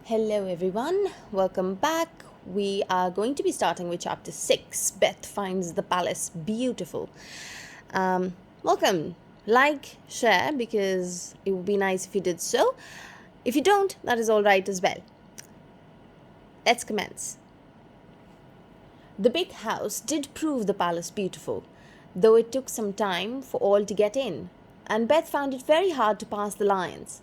Hello, everyone. Welcome back. We are going to be starting with chapter 6. Beth finds the palace beautiful. Welcome. Like, share, because it would be nice if you did so. If you don't, that is all right as well. Let's commence. The big house did prove the palace beautiful, though it took some time for all to get in, and Beth found it very hard to pass the lions.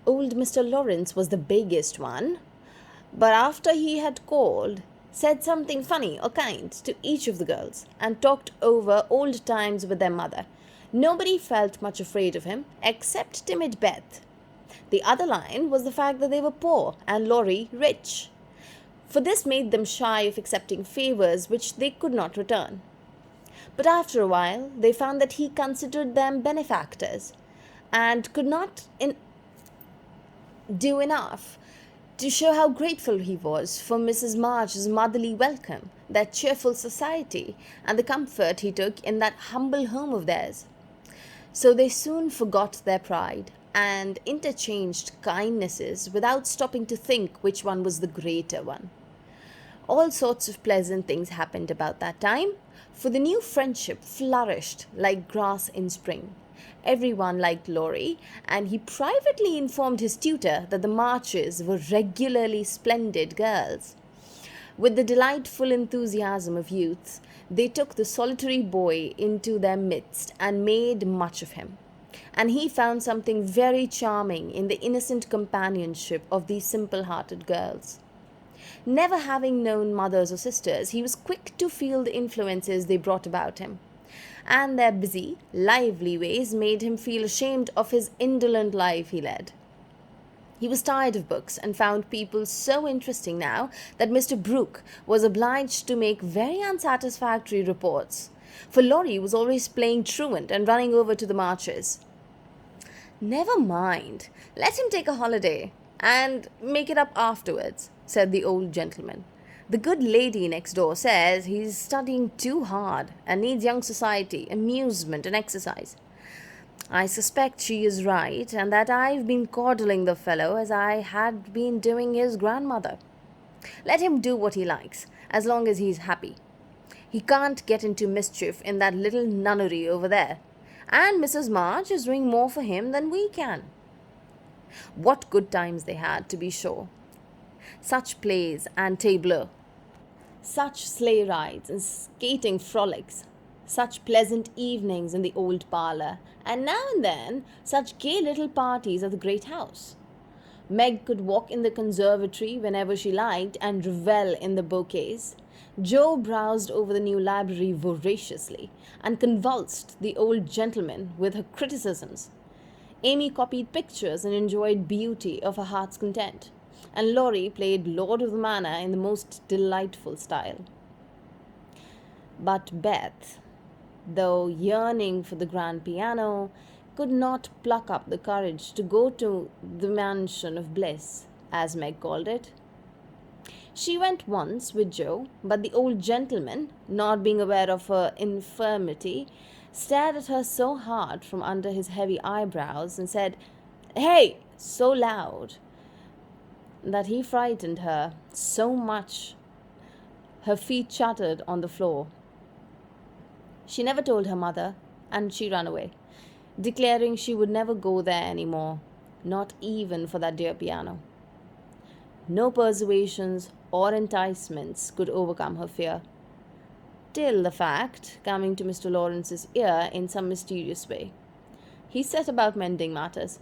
Old Mr. Lawrence was the biggest one, but after he had called, said something funny or kind to each of the girls, and talked over old times with their mother. Nobody felt much afraid of him, except timid Beth. The other line was the fact that they were poor and Laurie rich, for this made them shy of accepting favors which they could not return. But after a while, they found that he considered them benefactors, and could not do enough to show how grateful he was for Mrs. March's motherly welcome, their cheerful society, and the comfort he took in that humble home of theirs. So they soon forgot their pride and interchanged kindnesses without stopping to think which one was the greater one. All sorts of pleasant things happened about that time, for the new friendship flourished like grass in spring. Everyone liked Laurie, and he privately informed his tutor that the Marches were regularly splendid girls. With the delightful enthusiasm of youth, they took the solitary boy into their midst and made much of him. And he found something very charming in the innocent companionship of these simple hearted girls. Never having known mothers or sisters, he was quick to feel the influences they brought about him, and their busy, lively ways made him feel ashamed of his indolent life he led. He was tired of books and found people so interesting now that Mr. Brooke was obliged to make very unsatisfactory reports, for Laurie was always playing truant and running over to the Marches. "Never mind, let him take a holiday and make it up afterwards," said the old gentleman. "The good lady next door says he's studying too hard and needs young society, amusement, and exercise. I suspect she is right, and that I've been coddling the fellow as I had been doing his grandmother. Let him do what he likes, as long as he's happy. He can't get into mischief in that little nunnery over there, and Mrs. March is doing more for him than we can." What good times they had, to be sure! Such plays and tableaux, such sleigh rides and skating frolics, such pleasant evenings in the old parlor, and now and then such gay little parties at the great house. Meg could walk in the conservatory whenever she liked and revel in the bouquets. Jo browsed over the new library voraciously and convulsed the old gentleman with her criticisms. Amy copied pictures and enjoyed beauty of her heart's content, and Laurie played Lord of the Manor in the most delightful style. But Beth, though yearning for the grand piano, could not pluck up the courage to go to the mansion of bliss, as Meg called it. She went once with Jo, but the old gentleman, not being aware of her infirmity, stared at her so hard from under his heavy eyebrows and said, "Hey!" so loud that he frightened her so much her feet chattered on the floor. She never told her mother, and she ran away, declaring she would never go there any more, not even for that dear piano. No persuasions or enticements could overcome her fear, till the fact coming to Mr. Lawrence's ear in some mysterious way. He set about mending matters.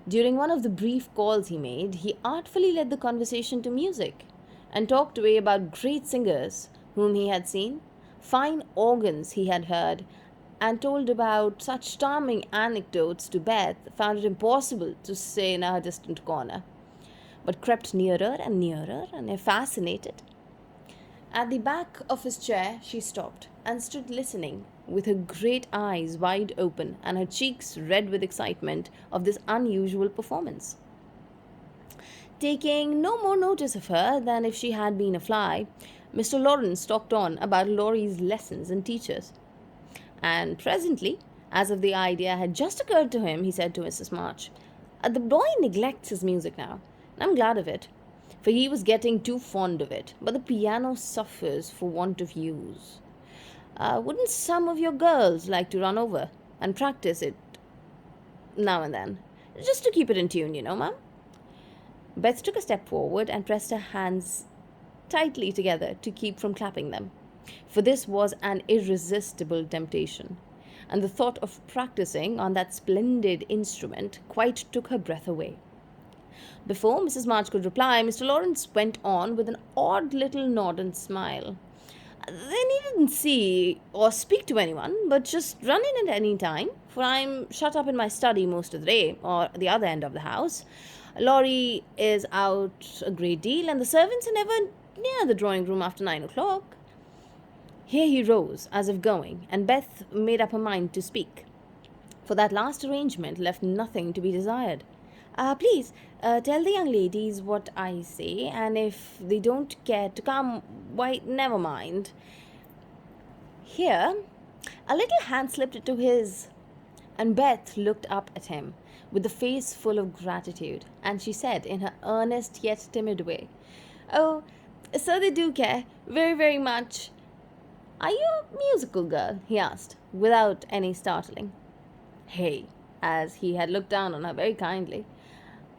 During one of the brief calls he made, he artfully led the conversation to music, and talked away about great singers whom he had seen, fine organs he had heard, and told about such charming anecdotes to Beth found it impossible to say in her distant corner, but crept nearer and fascinated. At the back of his chair she stopped and stood listening, with her great eyes wide open and her cheeks red with excitement of this unusual performance. Taking no more notice of her than if she had been a fly, Mr. Lawrence talked on about Laurie's lessons and teachers. And presently, as if the idea had just occurred to him, he said to Mrs. March, "The boy neglects his music now. I'm glad of it, for he was getting too fond of it, but the piano suffers for want of use. Wouldn't some of your girls like to run over and practice it now and then? Just to keep it in tune, ma'am? Beth took a step forward and pressed her hands tightly together to keep from clapping them, for this was an irresistible temptation, and the thought of practicing on that splendid instrument quite took her breath away. Before Mrs. March could reply, Mr. Lawrence went on with an odd little nod and smile. They needn't see or speak to anyone, but just run in at any time, for I'm shut up in my study most of the day, or the other end of the house. Laurie is out a great deal, and the servants are never near the drawing room after 9 o'clock. Here he rose, as if going, and Beth made up her mind to speak, for that last arrangement left nothing to be desired. Please, tell the young ladies what I say, and if they don't care to come, why, never mind. Here, a little hand slipped into his, and Beth looked up at him with a face full of gratitude, and she said in her earnest yet timid way, "Oh, so they do care, very, very much." "Are you a musical girl?" he asked, without any startling. Hey, as he had looked down on her very kindly.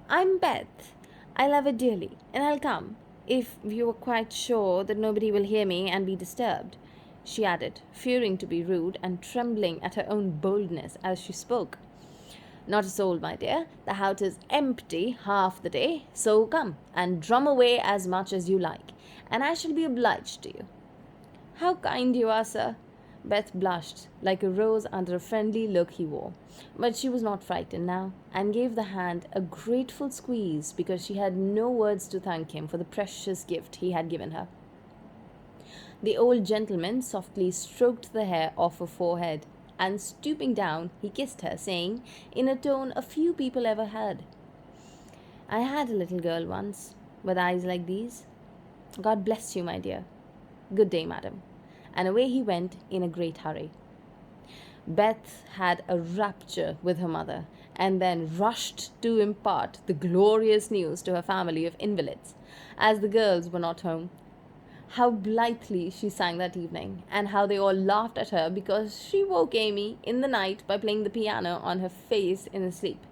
"I'm Beth. I love it dearly, and I'll come, if you are quite sure that nobody will hear me and be disturbed," she added, fearing to be rude and trembling at her own boldness as she spoke. "Not a soul, my dear. The house is empty half the day, so come and drum away as much as you like, and I shall be obliged to you." "How kind you are, sir." Beth blushed like a rose under a friendly look he wore, but she was not frightened now, and gave the hand a grateful squeeze because she had no words to thank him for the precious gift he had given her. The old gentleman softly stroked the hair off her forehead, and stooping down, he kissed her, saying, in a tone a few people ever heard, "I had a little girl once, with eyes like these. God bless you, my dear. Good day, madam." And away he went in a great hurry. Beth had a rapture with her mother, and then rushed to impart the glorious news to her family of invalids, as the girls were not home. How blithely she sang that evening, and how they all laughed at her because she woke Amy in the night by playing the piano on her face in her sleep.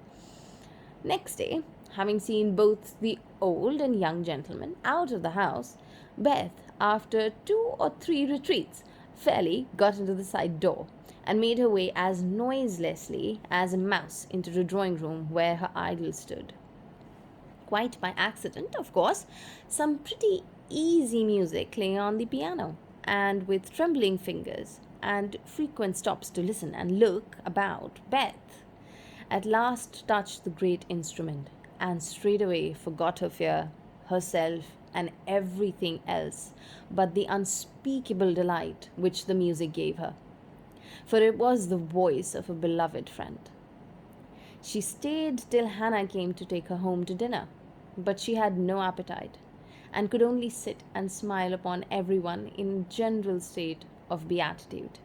Next day, having seen both the old and young gentlemen out of the house, Beth, after 2 or 3 retreats, fairly got into the side door, and made her way as noiselessly as a mouse into the drawing room where her idol stood. Quite by accident, of course, some pretty easy music lay on the piano, and with trembling fingers and frequent stops to listen and look about, Beth at last touched the great instrument, and straightway forgot her fear, herself, and everything else but the unspeakable delight which the music gave her, for it was the voice of a beloved friend. She stayed till Hannah came to take her home to dinner, but she had no appetite, and could only sit and smile upon everyone in a general state of beatitude.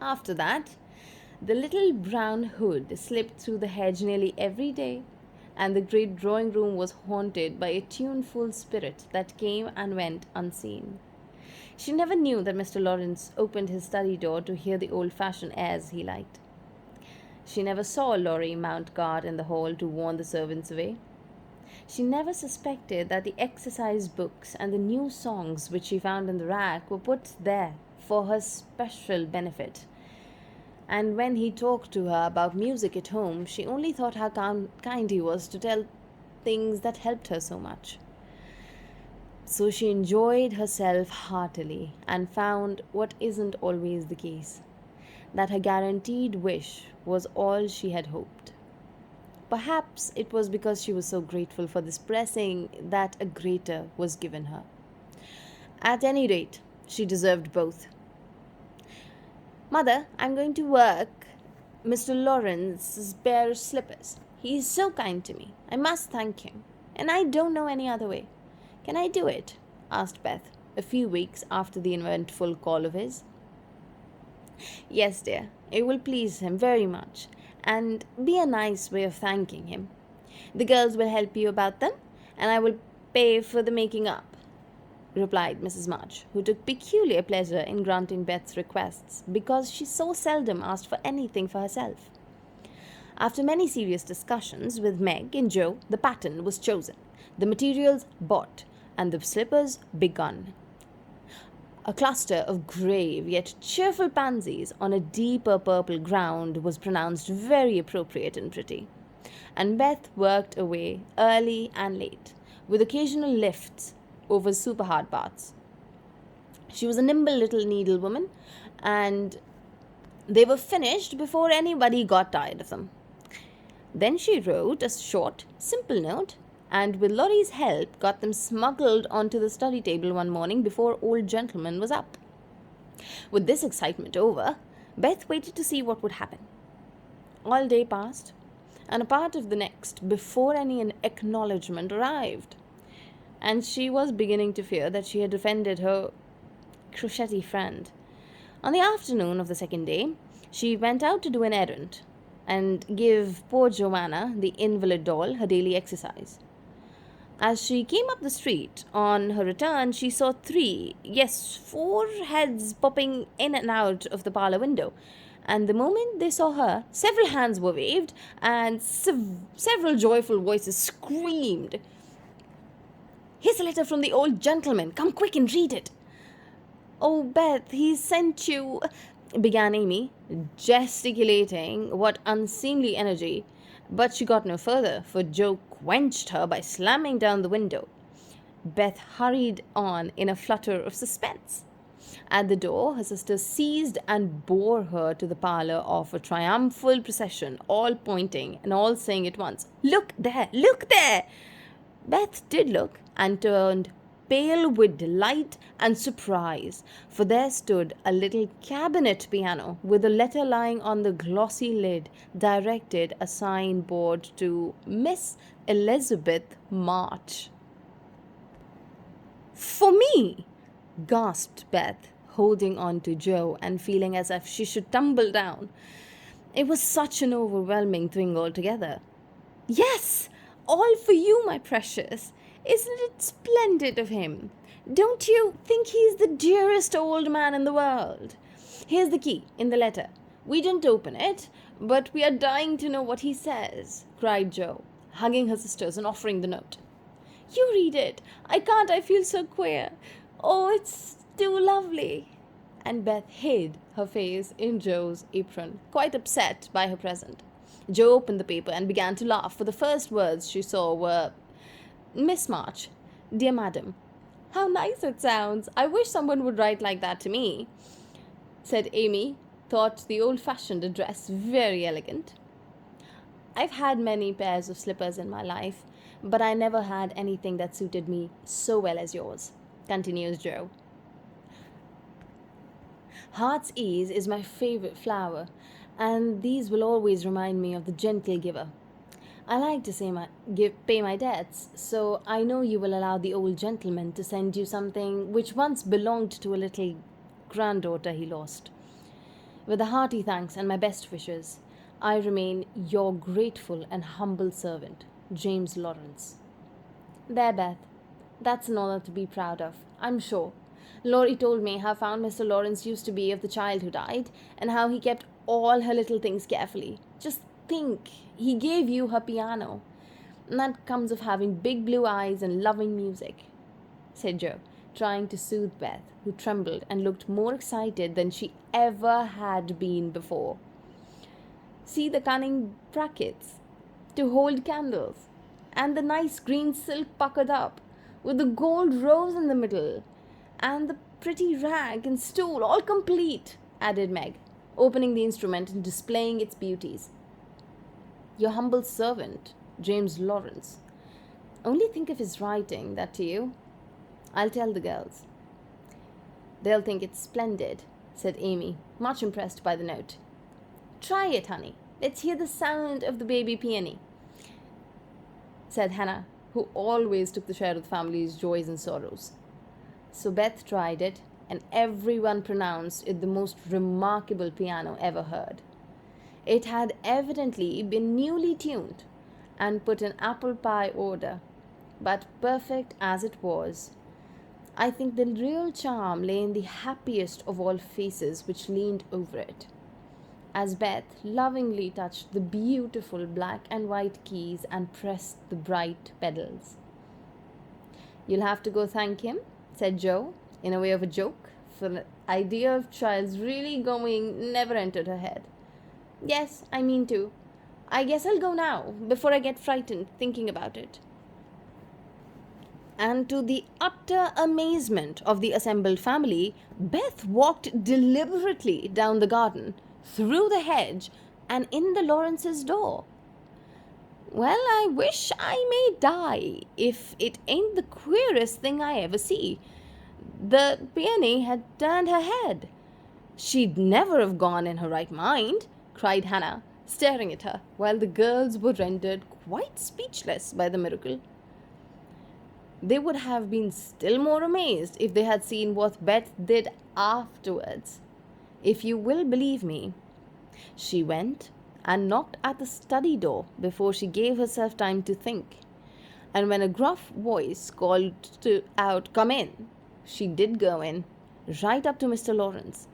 After that, the little brown hood slipped through the hedge nearly every day, and the great drawing room was haunted by a tuneful spirit that came and went unseen. She never knew that Mr. Lawrence opened his study door to hear the old-fashioned airs he liked. She never saw Laurie mount guard in the hall to warn the servants away. She never suspected that the exercise books and the new songs which she found in the rack were put there for her special benefit. And when he talked to her about music at home, she only thought how kind he was to tell things that helped her so much. So she enjoyed herself heartily, and found what isn't always the case, that her guaranteed wish was all she had hoped. Perhaps it was because she was so grateful for this blessing that a greater was given her. At any rate, she deserved both. "Mother, I'm going to work Mr. Lawrence's pair of slippers. He is so kind to me. I must thank him, and I don't know any other way. Can I do it?" asked Beth, a few weeks after the eventful call of his. "Yes, dear, it will please him very much, and be a nice way of thanking him. The girls will help you about them, and I will pay for the making up, replied Mrs. March, who took peculiar pleasure in granting Beth's requests because she so seldom asked for anything for herself. After many serious discussions with Meg and Joe, the pattern was chosen, the materials bought, and the slippers begun. A cluster of grave yet cheerful pansies on a deeper purple ground was pronounced very appropriate and pretty, and Beth worked away early and late, with occasional lifts over super hard parts. She was a nimble little needlewoman, and they were finished before anybody got tired of them. Then she wrote a short, simple note, and with Laurie's help got them smuggled onto the study table one morning before old gentleman was up. With this excitement over, Beth waited to see what would happen. All day passed, and a part of the next before any acknowledgement arrived, and she was beginning to fear that she had offended her crochetty friend. On the afternoon of the second day, she went out to do an errand and give poor Joanna, the invalid doll, her daily exercise. As she came up the street on her return, she saw 4 heads popping in and out of the parlor window. And the moment they saw her, several hands were waved and several joyful voices screamed, "Here's a letter from the old gentleman. Come quick and read it." "Oh, Beth, he sent you," began Amy, gesticulating what unseemly energy, but she got no further, for Joe quenched her by slamming down the window. Beth hurried on in a flutter of suspense. At the door, her sister seized and bore her to the parlor of a triumphal procession, all pointing and all saying at once, "Look there! Look there!" Beth did look and turned pale with delight and surprise, for there stood a little cabinet piano with a letter lying on the glossy lid directed a signboard to Miss Elizabeth March. "For me!" gasped Beth, holding on to Joe and feeling as if she should tumble down. It was such an overwhelming thing altogether. "Yes, all for you, my precious. Isn't it splendid of him? Don't you think he's the dearest old man in the world? Here's the key in the letter. We didn't open it, but we are dying to know what he says," cried Joe, hugging her sisters and offering the note. "You read it. I can't. I feel so queer. Oh, it's too lovely." And Beth hid her face in Joe's apron, quite upset by her present. Joe opened the paper and began to laugh, for the first words she saw were, "Miss March, dear madam." "How nice it sounds. I wish someone would write like that to me," said Amy, thought the old-fashioned address very elegant. "I've had many pairs of slippers in my life, but I never had anything that suited me so well as yours," continues Joe. "Heart's ease is my favorite flower, and these will always remind me of the gentle giver. I like to pay my debts, so I know you will allow the old gentleman to send you something which once belonged to a little granddaughter he lost. With a hearty thanks and my best wishes, I remain your grateful and humble servant, James Lawrence." There, Beth. That's an honor to be proud of, I'm sure. Laurie told me how fond Mr. Lawrence used to be of the child who died, and how he kept all her little things carefully. Just think, he gave you her piano. And that comes of having big blue eyes and loving music," said Joe, trying to soothe Beth, who trembled and looked more excited than she ever had been before. "See the cunning brackets to hold candles, and the nice green silk puckered up, with the gold rose in the middle, and the pretty rag and stool, all complete," added Meg, opening the instrument and displaying its beauties. "Your humble servant, James Lawrence. Only think of his writing that to you. I'll tell the girls." "They'll think it's splendid," said Amy, much impressed by the note. "Try it, honey. Let's hear the sound of the baby peony," said Hannah, who always took the share of the family's joys and sorrows. So Beth tried it, and everyone pronounced it the most remarkable piano ever heard. It had evidently been newly tuned, and put an apple pie order. But perfect as it was, I think the real charm lay in the happiest of all faces which leaned over it, as Beth lovingly touched the beautiful black and white keys and pressed the bright pedals. "You'll have to go thank him," said Joe, in a way of a joke, for the idea of Charles really going never entered her head. "Yes, I mean to. I guess I'll go now, before I get frightened thinking about it." And to the utter amazement of the assembled family, Beth walked deliberately down the garden, through the hedge, and in the Lawrences' door. "Well, I wish I may die if it ain't the queerest thing I ever see." The peony had turned her head. "She'd never have gone in her right mind," cried Hannah, staring at her, while the girls were rendered quite speechless by the miracle. They would have been still more amazed if they had seen what Beth did afterwards. If you will believe me, she went and knocked at the study door before she gave herself time to think. And when a gruff voice called out, "Come in," she did go in, right up to Mr. Lawrence,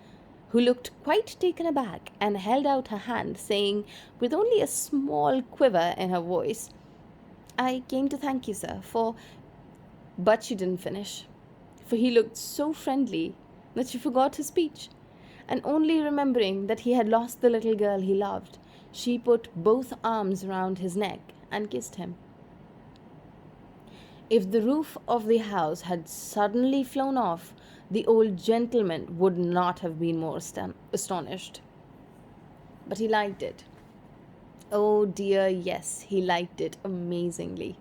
who looked quite taken aback and held out her hand, saying, with only a small quiver in her voice, "I came to thank you, sir, for—" But she didn't finish, for he looked so friendly that she forgot her speech, and only remembering that he had lost the little girl he loved, she put both arms round his neck and kissed him. If the roof of the house had suddenly flown off, the old gentleman would not have been more astonished. But he liked it. Oh dear, yes, he liked it amazingly,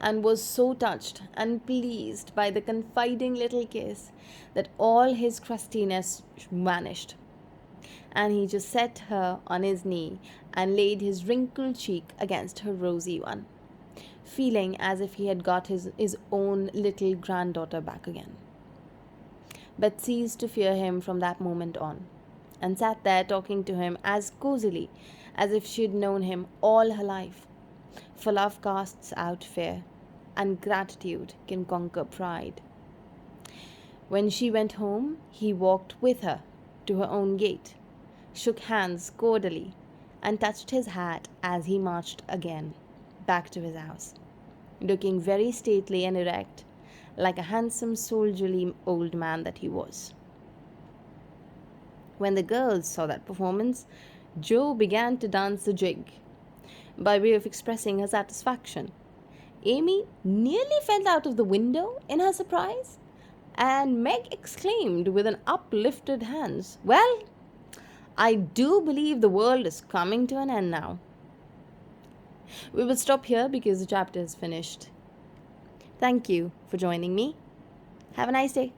and was so touched and pleased by the confiding little kiss that all his crustiness vanished, and he just set her on his knee and laid his wrinkled cheek against her rosy one, feeling as if he had got his own little granddaughter back again. But ceased to fear him from that moment on, and sat there talking to him as cosily as if she had known him all her life. For love casts out fear, and gratitude can conquer pride. When she went home, he walked with her to her own gate, shook hands cordially, and touched his hat as he marched again back to his house, looking very stately and erect, like a handsome soldierly old man that he was. When the girls saw that performance, Joe began to dance a jig, by way of expressing her satisfaction. Amy nearly fell out of the window in her surprise, and Meg exclaimed with an uplifted hands, "Well, I do believe the world is coming to an end now." We will stop here because the chapter is finished. Thank you for joining me. Have a nice day.